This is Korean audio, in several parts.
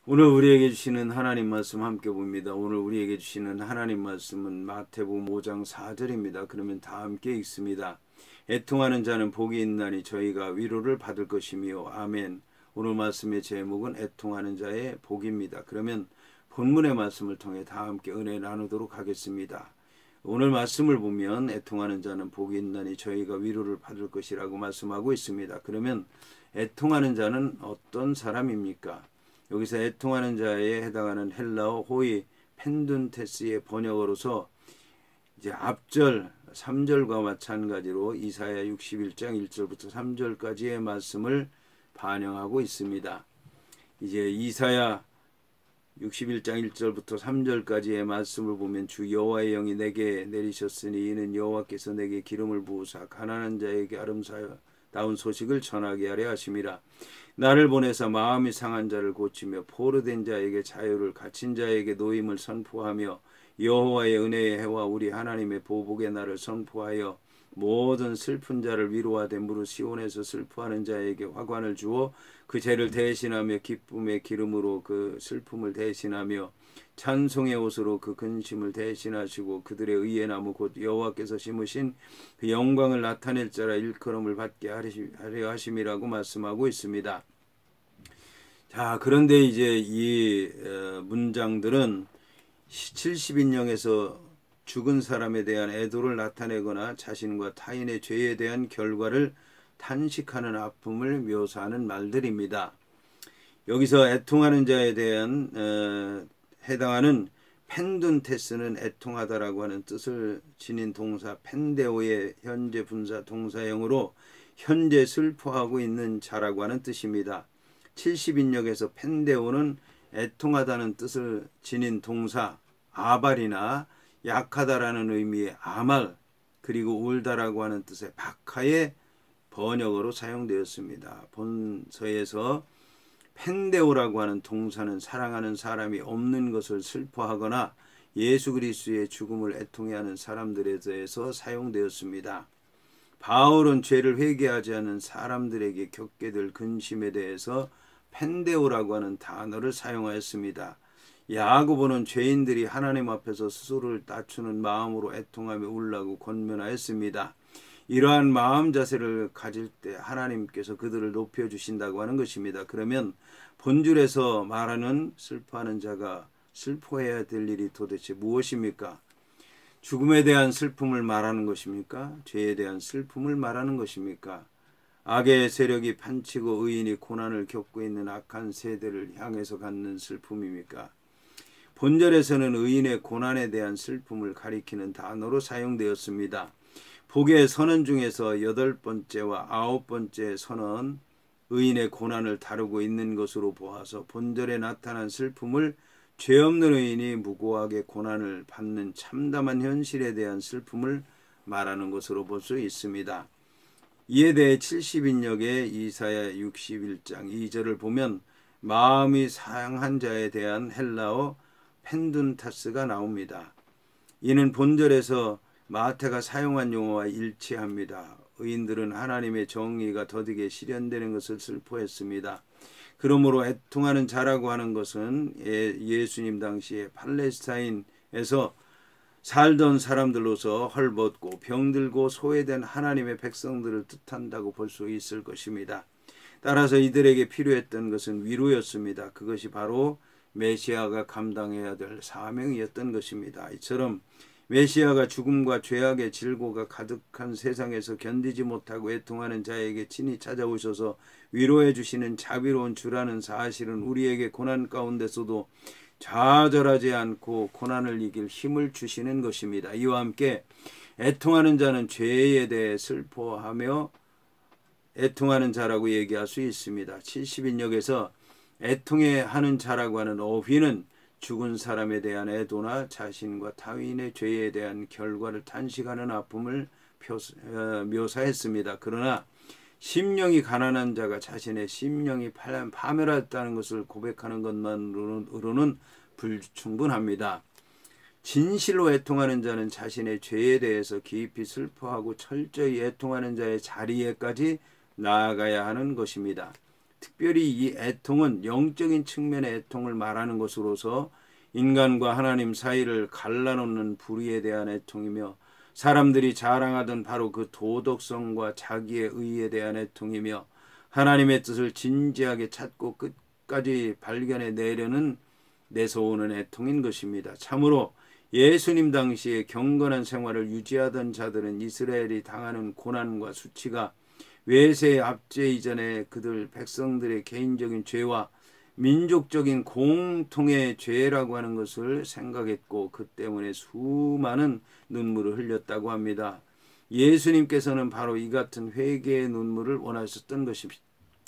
오늘 우리에게 주시는 하나님 말씀 함께 봅니다. 오늘 우리에게 주시는 하나님 말씀은 마태복음 5장 4절입니다. 그러면 다 함께 읽습니다. 애통하는 자는 복이 있나니 저희가 위로를 받을 것이며 아멘. 오늘 말씀의 제목은 애통하는 자의 복입니다. 그러면 본문의 말씀을 통해 다 함께 은혜 나누도록 하겠습니다. 오늘 말씀을 보면 애통하는 자는 복이 있나니 저희가 위로를 받을 것이라고 말씀하고 있습니다. 그러면 애통하는 자는 어떤 사람입니까? 여기서 애통하는 자에 해당하는 헬라어 호이 펜둔테스의 번역어로서 이제 앞절 3절과 마찬가지로 이사야 61장 1절부터 3절까지의 말씀을 반영하고 있습니다. 이제 이사야 61장 1절부터 3절까지의 말씀을 보면 주 여호와의 영이 내게 내리셨으니 이는 여호와께서 내게 기름을 부으사 가난한 자에게 아름다운 소식을 전하게 하려 하심이라. 나를 보내사 마음이 상한 자를 고치며 포로된 자에게 자유를 갇힌 자에게 노임을 선포하며 여호와의 은혜의 해와 우리 하나님의 보복의 날을 선포하여 모든 슬픈 자를 위로하되 무릇 시온에서 슬퍼하는 자에게 화관을 주어 그 죄를 대신하며 기쁨의 기름으로 그 슬픔을 대신하며 찬송의 옷으로 그 근심을 대신하시고 그들의 의의 나무 곧 여호와께서 심으신 그 영광을 나타낼 자라 일컬음을 받게 하려 하심이라고 말씀하고 있습니다. 자, 그런데 이제 이 문장들은 70인령에서 죽은 사람에 대한 애도를 나타내거나 자신과 타인의 죄에 대한 결과를 탄식하는 아픔을 묘사하는 말들입니다. 여기서 애통하는 자에 대한 해당하는 펜둔테스는 애통하다라고 하는 뜻을 지닌 동사 펜데오의 현재 분사 동사형으로 현재 슬퍼하고 있는 자라고 하는 뜻입니다. 70인역에서 펜데오는 애통하다는 뜻을 지닌 동사 아발이나 약하다라는 의미의 아말 그리고 울다라고 하는 뜻의 박하의 번역어로 사용되었습니다. 본서에서 펜데오라고 하는 동사는 사랑하는 사람이 없는 것을 슬퍼하거나 예수 그리스도의 죽음을 애통해하는 사람들에 대해서 사용되었습니다. 바울은 죄를 회개하지 않는 사람들에게 겪게 될 근심에 대해서 펜데오라고 하는 단어를 사용하였습니다. 야고보는 죄인들이 하나님 앞에서 스스로를 낮추는 마음으로 애통하며 울라고 권면하였습니다. 이러한 마음 자세를 가질 때 하나님께서 그들을 높여주신다고 하는 것입니다. 그러면 본줄에서 말하는 슬퍼하는 자가 슬퍼해야 될 일이 도대체 무엇입니까? 죽음에 대한 슬픔을 말하는 것입니까? 죄에 대한 슬픔을 말하는 것입니까? 악의 세력이 판치고 의인이 고난을 겪고 있는 악한 세대를 향해서 갖는 슬픔입니까? 본절에서는 의인의 고난에 대한 슬픔을 가리키는 단어로 사용되었습니다. 복의 선언 중에서 8번째와 9번째 선언 의인의 고난을 다루고 있는 것으로 보아서 본절에 나타난 슬픔을 죄 없는 의인이 무고하게 고난을 받는 참담한 현실에 대한 슬픔을 말하는 것으로 볼 수 있습니다. 이에 대해 70인역의 이사야 61장 2절을 보면 마음이 상한 자에 대한 헬라어 펜둔타스가 나옵니다. 이는 본절에서 마태가 사용한 용어와 일치합니다. 의인들은 하나님의 정의가 더디게 실현되는 것을 슬퍼했습니다. 그러므로 애통하는 자라고 하는 것은 예수님 당시에 팔레스타인에서 살던 사람들로서 헐벗고 병들고 소외된 하나님의 백성들을 뜻한다고 볼 수 있을 것입니다. 따라서 이들에게 필요했던 것은 위로였습니다. 그것이 바로 메시아가 감당해야 될 사명이었던 것입니다. 이처럼 메시아가 죽음과 죄악의 질고가 가득한 세상에서 견디지 못하고 애통하는 자에게 친히 찾아오셔서 위로해 주시는 자비로운 주라는 사실은 우리에게 고난 가운데서도 좌절하지 않고 고난을 이길 힘을 주시는 것입니다. 이와 함께 애통하는 자는 죄에 대해 슬퍼하며 애통하는 자라고 얘기할 수 있습니다. 70인역에서 애통해하는 자라고 하는 어휘는 죽은 사람에 대한 애도나 자신과 타인의 죄에 대한 결과를 탄식하는 아픔을 묘사했습니다. 그러나 심령이 가난한 자가 자신의 심령이 파멸했다는 것을 고백하는 것만으로는 불충분합니다. 진실로 애통하는 자는 자신의 죄에 대해서 깊이 슬퍼하고 철저히 애통하는 자의 자리에까지 나아가야 하는 것입니다. 특별히 이 애통은 영적인 측면의 애통을 말하는 것으로서 인간과 하나님 사이를 갈라놓는 불의에 대한 애통이며 사람들이 자랑하던 바로 그 도덕성과 자기의 의에 대한 애통이며 하나님의 뜻을 진지하게 찾고 끝까지 발견해 내려는 내서오는 애통인 것입니다. 참으로 예수님 당시에 경건한 생활을 유지하던 자들은 이스라엘이 당하는 고난과 수치가 외세의 압제 이전에 그들 백성들의 개인적인 죄와 민족적인 공통의 죄라고 하는 것을 생각했고 그 때문에 수많은 눈물을 흘렸다고 합니다. 예수님께서는 바로 이 같은 회개의 눈물을 원하셨던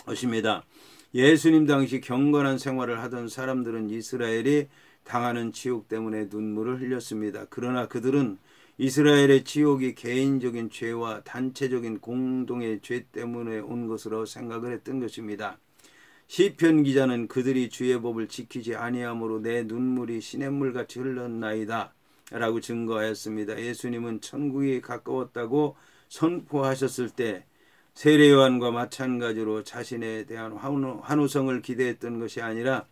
것입니다. 예수님 당시 경건한 생활을 하던 사람들은 이스라엘이 당하는 지옥 때문에 눈물을 흘렸습니다. 그러나 그들은 이스라엘의 지옥이 개인적인 죄와 단체적인 공동의 죄 때문에 온 것으로 생각을 했던 것입니다. 시편 기자는 그들이 주의 법을 지키지 아니함으로 내 눈물이 시냇물같이 흘렀나이다 라고 증거하였습니다. 예수님은 천국이 가까웠다고 선포하셨을 때 세례요한과 마찬가지로 자신에 대한 환호성을 기대했던 것이 아니라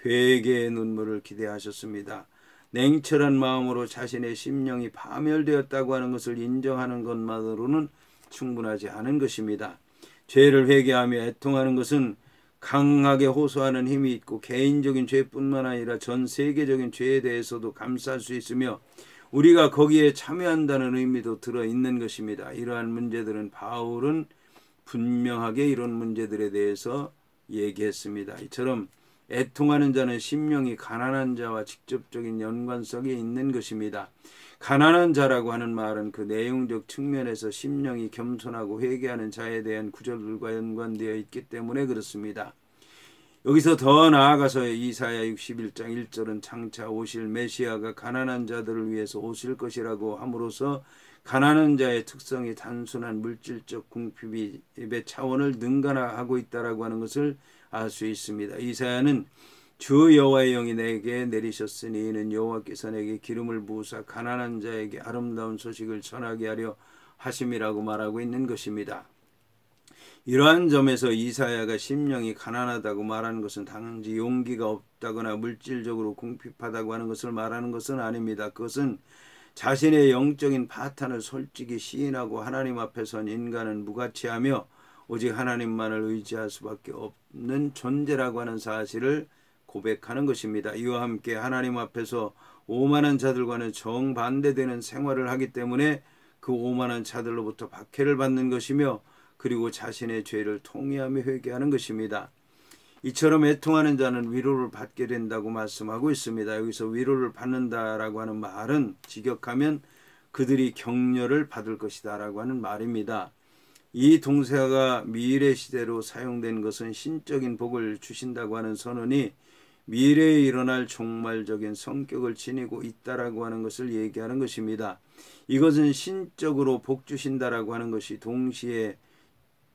회개의 눈물을 기대하셨습니다. 냉철한 마음으로 자신의 심령이 파멸되었다고 하는 것을 인정하는 것만으로는 충분하지 않은 것입니다. 죄를 회개하며 애통하는 것은 강하게 호소하는 힘이 있고 개인적인 죄뿐만 아니라 전 세계적인 죄에 대해서도 감쌀 수 있으며 우리가 거기에 참여한다는 의미도 들어있는 것입니다. 이러한 문제들은 바울은 분명하게 이런 문제들에 대해서 얘기했습니다. 이처럼 애통하는 자는 심령이 가난한 자와 직접적인 연관성이 있는 것입니다. 가난한 자라고 하는 말은 그 내용적 측면에서 심령이 겸손하고 회개하는 자에 대한 구절들과 연관되어 있기 때문에 그렇습니다. 여기서 더 나아가서 이사야 61장 1절은 장차 오실 메시아가 가난한 자들을 위해서 오실 것이라고 함으로써 가난한 자의 특성이 단순한 물질적 궁핍의 차원을 능가하고 있다라고 하는 것을 알 수 있습니다. 이사야는 주 여호와의 영이 내게 내리셨으니 이는 여호와께서 내게 기름을 부으사 가난한 자에게 아름다운 소식을 전하게 하려 하심이라고 말하고 있는 것입니다. 이러한 점에서 이사야가 심령이 가난하다고 말하는 것은 단지 용기가 없다거나 물질적으로 궁핍하다고 하는 것을 말하는 것은 아닙니다. 그것은 자신의 영적인 파탄을 솔직히 시인하고 하나님 앞에 선 인간은 무가치하며 오직 하나님만을 의지할 수밖에 없는 존재라고 하는 사실을 고백하는 것입니다. 이와 함께 하나님 앞에서 오만한 자들과는 정반대되는 생활을 하기 때문에 그 오만한 자들로부터 박해를 받는 것이며 그리고 자신의 죄를 통회하며 회개하는 것입니다. 이처럼 애통하는 자는 위로를 받게 된다고 말씀하고 있습니다. 여기서 위로를 받는다라고 하는 말은 직역하면 그들이 격려를 받을 것이다 라고 하는 말입니다. 이 동사가 미래 시대로 사용된 것은 신적인 복을 주신다고 하는 선언이 미래에 일어날 종말적인 성격을 지니고 있다라고 하는 것을 얘기하는 것입니다. 이것은 신적으로 복 주신다라고 하는 것이 동시에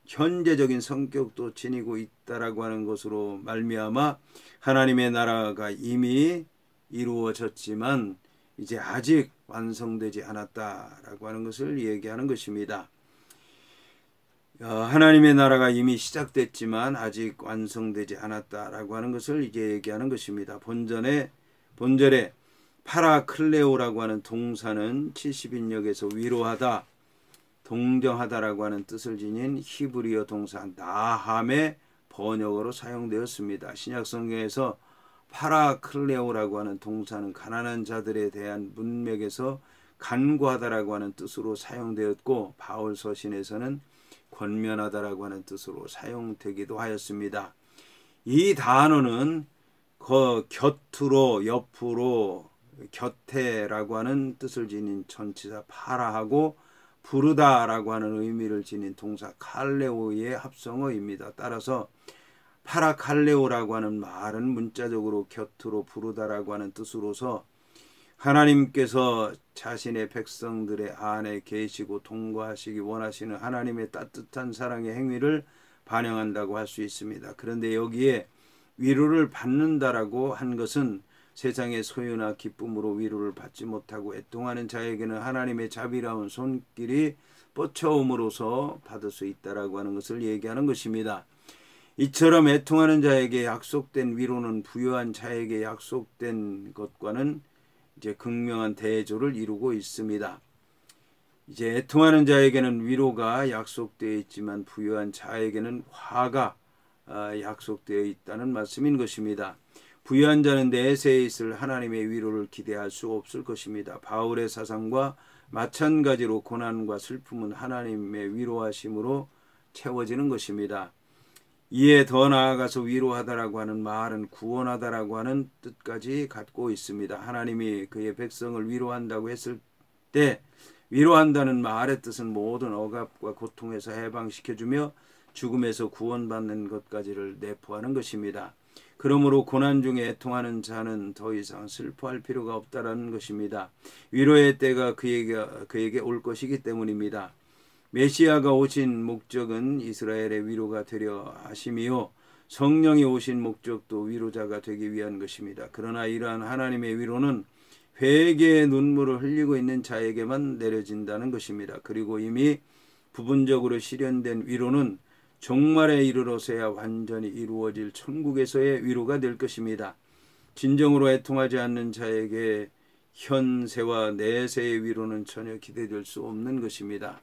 현재적인 성격도 지니고 있다라고 하는 것으로 말미암아 하나님의 나라가 이미 이루어졌지만 이제 아직 완성되지 않았다라고 하는 것을 얘기하는 것입니다. 하나님의 나라가 이미 시작됐지만 아직 완성되지 않았다라고 하는 것을 이제 얘기하는 것입니다. 본절에 파라클레오라고 하는 동사는 70인역에서 위로하다, 동정하다라고 하는 뜻을 지닌 히브리어 동사 나함의 번역어로 사용되었습니다. 신약성경에서 파라클레오라고 하는 동사는 가난한 자들에 대한 문맥에서 간구하다라고 하는 뜻으로 사용되었고 바울 서신에서는 권면하다라고 하는 뜻으로 사용되기도 하였습니다. 이 단어는 곁으로, 옆으로, 곁에라고 하는 뜻을 지닌 전치사 파라하고 부르다라고 하는 의미를 지닌 동사 칼레오의 합성어입니다. 따라서 파라칼레오라고 하는 말은 문자적으로 곁으로 부르다라고 하는 뜻으로서 하나님께서 자신의 백성들의 안에 계시고 통과하시기 원하시는 하나님의 따뜻한 사랑의 행위를 반영한다고 할 수 있습니다. 그런데 여기에 위로를 받는다라고 한 것은 세상의 소유나 기쁨으로 위로를 받지 못하고 애통하는 자에게는 하나님의 자비라운 손길이 뻗쳐옴으로써 받을 수 있다라고 하는 것을 얘기하는 것입니다. 이처럼 애통하는 자에게 약속된 위로는 부유한 자에게 약속된 것과는 이제 극명한 대조를 이루고 있습니다. 이제 애통하는 자에게는 위로가 약속되어 있지만 부유한 자에게는 화가 약속되어 있다는 말씀인 것입니다. 부유한 자는 내세에 있을 하나님의 위로를 기대할 수 없을 것입니다. 바울의 사상과 마찬가지로 고난과 슬픔은 하나님의 위로하심으로 채워지는 것입니다. 이에 더 나아가서 위로하다라고 하는 말은 구원하다라고 하는 뜻까지 갖고 있습니다. 하나님이 그의 백성을 위로한다고 했을 때 위로한다는 말의 뜻은 모든 억압과 고통에서 해방시켜주며 죽음에서 구원받는 것까지를 내포하는 것입니다. 그러므로 고난 중에 애통하는 자는 더 이상 슬퍼할 필요가 없다라는 것입니다. 위로의 때가 그에게 올 것이기 때문입니다. 메시아가 오신 목적은 이스라엘의 위로가 되려 하심이요 성령이 오신 목적도 위로자가 되기 위한 것입니다. 그러나 이러한 하나님의 위로는 회개의 눈물을 흘리고 있는 자에게만 내려진다는 것입니다. 그리고 이미 부분적으로 실현된 위로는 종말에 이르러서야 완전히 이루어질 천국에서의 위로가 될 것입니다. 진정으로 애통하지 않는 자에게 현세와 내세의 위로는 전혀 기대될 수 없는 것입니다.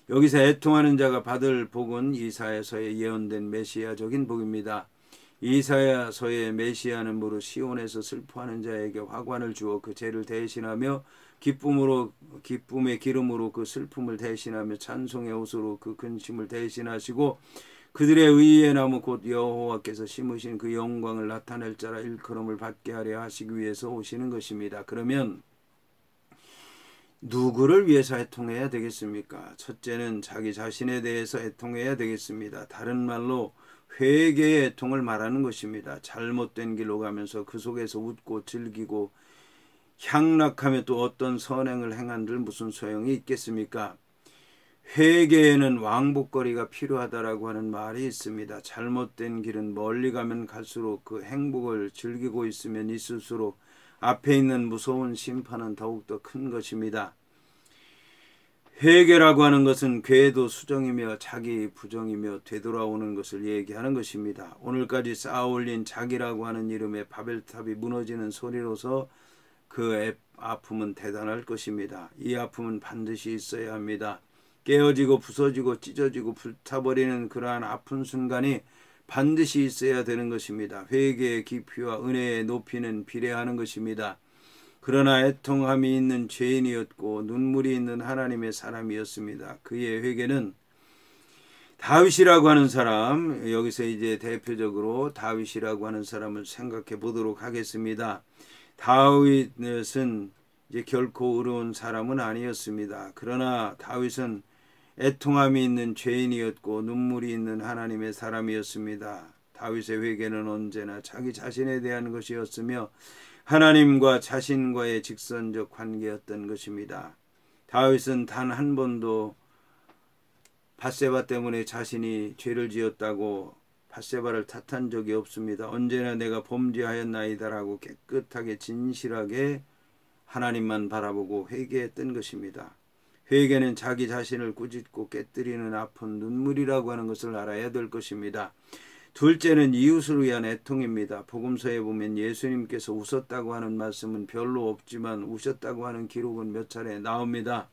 여기서 애통하는 자가 받을 복은 이사야서에 예언된 메시아적인 복입니다. 이사야서의 메시아는 무릇 시온에서 슬퍼하는 자에게 화관을 주어 그 죄를 대신하며 기쁨의 기름으로 그 슬픔을 대신하며 찬송의 옷으로 그 근심을 대신하시고 그들의 의의 나무 곧 여호와께서 심으신 그 영광을 나타낼 자라 일컬음을 받게 하려 하시기 위해서 오시는 것입니다. 그러면 누구를 위해서 애통해야 되겠습니까? 첫째는 자기 자신에 대해서 애통해야 되겠습니다. 다른 말로 회개의 애통을 말하는 것입니다. 잘못된 길로 가면서 그 속에서 웃고 즐기고 향락하며 또 어떤 선행을 행한들 무슨 소용이 있겠습니까? 회개에는 왕복거리가 필요하다라고 하는 말이 있습니다. 잘못된 길은 멀리 가면 갈수록 그 행복을 즐기고 있으면 있을수록 앞에 있는 무서운 심판은 더욱더 큰 것입니다. 회개라고 하는 것은 궤도 수정이며 자기 부정이며 되돌아오는 것을 얘기하는 것입니다. 오늘까지 쌓아올린 자기라고 하는 이름의 바벨탑이 무너지는 소리로서 그 아픔은 대단할 것입니다. 이 아픔은 반드시 있어야 합니다. 깨어지고 부서지고 찢어지고 불타버리는 그러한 아픈 순간이 반드시 있어야 되는 것입니다. 회개의 깊이와 은혜의 높이는 비례하는 것입니다. 그러나 애통함이 있는 죄인이었고 눈물이 있는 하나님의 사람이었습니다. 그의 회개는 다윗이라고 하는 사람, 여기서 이제 대표적으로 다윗이라고 하는 사람을 생각해 보도록 하겠습니다. 다윗은 이제 결코 의로운 사람은 아니었습니다. 그러나 다윗은 애통함이 있는 죄인이었고 눈물이 있는 하나님의 사람이었습니다. 다윗의 회개는 언제나 자기 자신에 대한 것이었으며 하나님과 자신과의 직선적 관계였던 것입니다. 다윗은 단 한 번도 밧세바 때문에 자신이 죄를 지었다고 밧세바를 탓한 적이 없습니다. 언제나 내가 범죄하였나이다라고 깨끗하게 진실하게 하나님만 바라보고 회개했던 것입니다. 회개는 자기 자신을 꾸짖고 깨뜨리는 아픈 눈물이라고 하는 것을 알아야 될 것입니다. 둘째는 이웃을 위한 애통입니다. 복음서에 보면 예수님께서 웃었다고 하는 말씀은 별로 없지만 우셨다고 하는 기록은 몇 차례 나옵니다.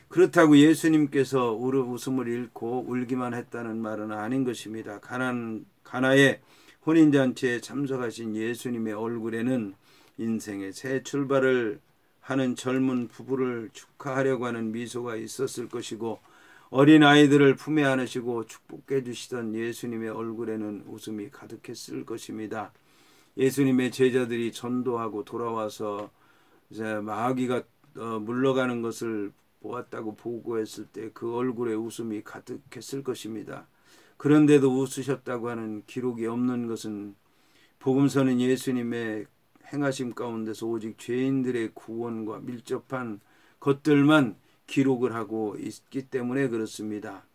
그렇다고 예수님께서 웃음을 잃고 울기만 했다는 말은 아닌 것입니다. 가나의 혼인잔치에 참석하신 예수님의 얼굴에는 인생의 새 출발을 하는 젊은 부부를 축하하려고 하는 미소가 있었을 것이고 어린아이들을 품에 안으시고 축복해 주시던 예수님의 얼굴에는 웃음이 가득했을 것입니다. 예수님의 제자들이 전도하고 돌아와서 이제 마귀가 물러가는 것을 보았다고 보고했을 때 그 얼굴에 웃음이 가득했을 것입니다. 그런데도 웃으셨다고 하는 기록이 없는 것은 복음서는 예수님의 행하심 가운데서 오직 죄인들의 구원과 밀접한 것들만 기록을 하고 있기 때문에 그렇습니다.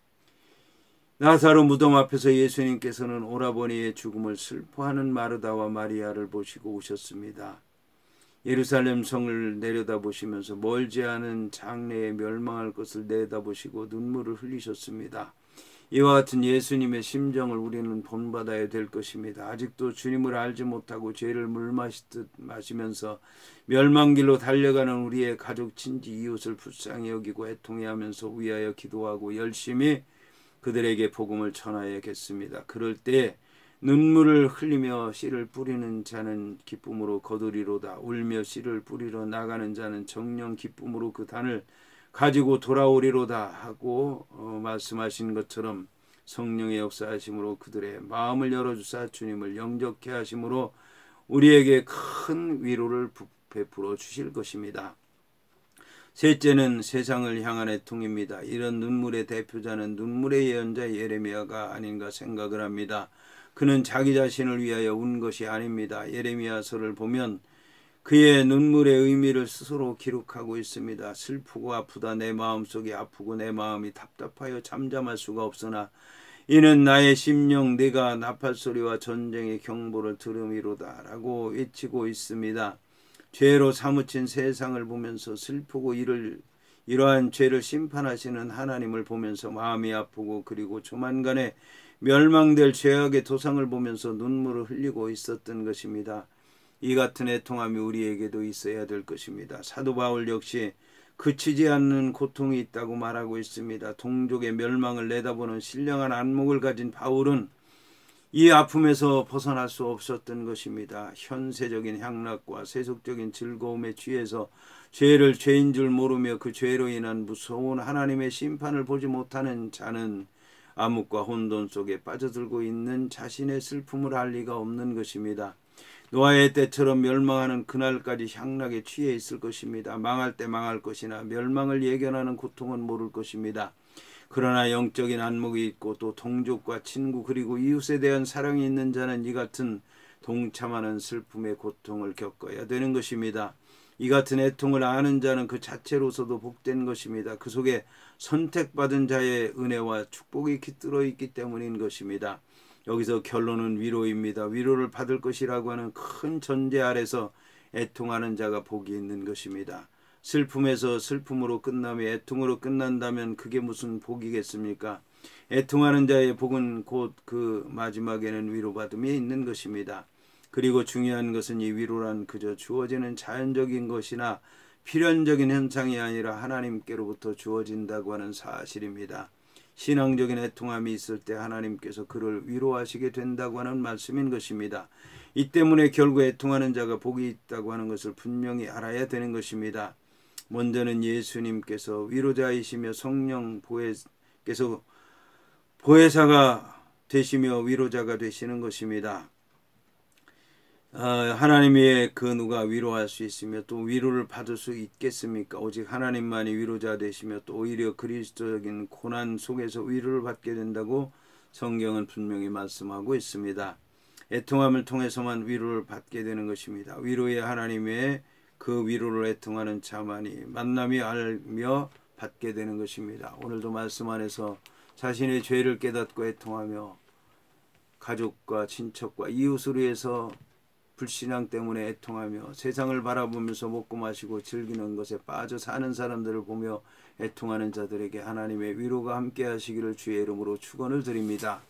나사로 무덤 앞에서 예수님께서는 오라버니의 죽음을 슬퍼하는 마르다와 마리아를 보시고 우셨습니다. 예루살렘 성을 내려다보시면서 멀지 않은 장래에 멸망할 것을 내다보시고 눈물을 흘리셨습니다. 이와 같은 예수님의 심정을 우리는 본받아야 될 것입니다. 아직도 주님을 알지 못하고 죄를 물마시듯 마시면서 멸망길로 달려가는 우리의 가족, 친지, 이웃을 불쌍히 여기고 애통해 하면서 위하여 기도하고 열심히 그들에게 복음을 전하야겠습니다. 그럴 때 눈물을 흘리며 씨를 뿌리는 자는 기쁨으로 거두리로다. 울며 씨를 뿌리러 나가는 자는 정령 기쁨으로 그 단을 가지고 돌아오리로다 하고 말씀하신 것처럼 성령의 역사하심으로 그들의 마음을 열어주사 주님을 영접케 하심으로 우리에게 큰 위로를 베풀어 주실 것입니다. 셋째는 세상을 향한 애통입니다. 이런 눈물의 대표자는 눈물의 예언자 예레미야가 아닌가 생각을 합니다. 그는 자기 자신을 위하여 운 것이 아닙니다. 예레미야서를 보면 그의 눈물의 의미를 스스로 기록하고 있습니다. 슬프고 아프다. 내 마음속이 아프고 내 마음이 답답하여 잠잠할 수가 없으나 이는 나의 심령 네가 나팔소리와 전쟁의 경보를 들음이로다 라고 외치고 있습니다. 죄로 사무친 세상을 보면서 슬프고 이러한 죄를 심판하시는 하나님을 보면서 마음이 아프고 그리고 조만간에 멸망될 죄악의 도상을 보면서 눈물을 흘리고 있었던 것입니다. 이 같은 애통함이 우리에게도 있어야 될 것입니다. 사도 바울 역시 그치지 않는 고통이 있다고 말하고 있습니다. 동족의 멸망을 내다보는 신령한 안목을 가진 바울은 이 아픔에서 벗어날 수 없었던 것입니다. 현세적인 향락과 세속적인 즐거움에 취해서 죄를 죄인 줄 모르며 그 죄로 인한 무서운 하나님의 심판을 보지 못하는 자는 암흑과 혼돈 속에 빠져들고 있는 자신의 슬픔을 알 리가 없는 것입니다. 노아의 때처럼 멸망하는 그날까지 향락에 취해 있을 것입니다. 망할 때 망할 것이나 멸망을 예견하는 고통은 모를 것입니다. 그러나 영적인 안목이 있고 또 동족과 친구 그리고 이웃에 대한 사랑이 있는 자는 이 같은 동참하는 슬픔의 고통을 겪어야 되는 것입니다. 이 같은 애통을 아는 자는 그 자체로서도 복된 것입니다. 그 속에 선택받은 자의 은혜와 축복이 깃들어 있기 때문인 것입니다. 여기서 결론은 위로입니다. 위로를 받을 것이라고 하는 큰 전제 아래서 애통하는 자가 복이 있는 것입니다. 슬픔에서 슬픔으로 끝나며 애통으로 끝난다면 그게 무슨 복이겠습니까? 애통하는 자의 복은 곧 그 마지막에는 위로받음이 있는 것입니다. 그리고 중요한 것은 이 위로란 그저 주어지는 자연적인 것이나 필연적인 현상이 아니라 하나님께로부터 주어진다고 하는 사실입니다. 신앙적인 애통함이 있을 때 하나님께서 그를 위로하시게 된다고 하는 말씀인 것입니다. 이 때문에 결국 애통하는 자가 복이 있다고 하는 것을 분명히 알아야 되는 것입니다. 먼저는 예수님께서 위로자이시며 성령 보혜께서 보혜사가 되시며 위로자가 되시는 것입니다. 하나님의 그 누가 위로할 수 있으며 또 위로를 받을 수 있겠습니까? 오직 하나님만이 위로자 되시며 또 오히려 그리스도적인 고난 속에서 위로를 받게 된다고 성경은 분명히 말씀하고 있습니다. 애통함을 통해서만 위로를 받게 되는 것입니다. 위로의 하나님의 그 위로를 애통하는 자만이 만남이 알며 받게 되는 것입니다. 오늘도 말씀 안에서 자신의 죄를 깨닫고 애통하며 가족과 친척과 이웃을 위해서 불신앙 때문에 애통하며 세상을 바라보면서 먹고 마시고 즐기는 것에 빠져 사는 사람들을 보며 애통하는 자들에게 하나님의 위로가 함께 하시기를 주의 이름으로 축원을 드립니다.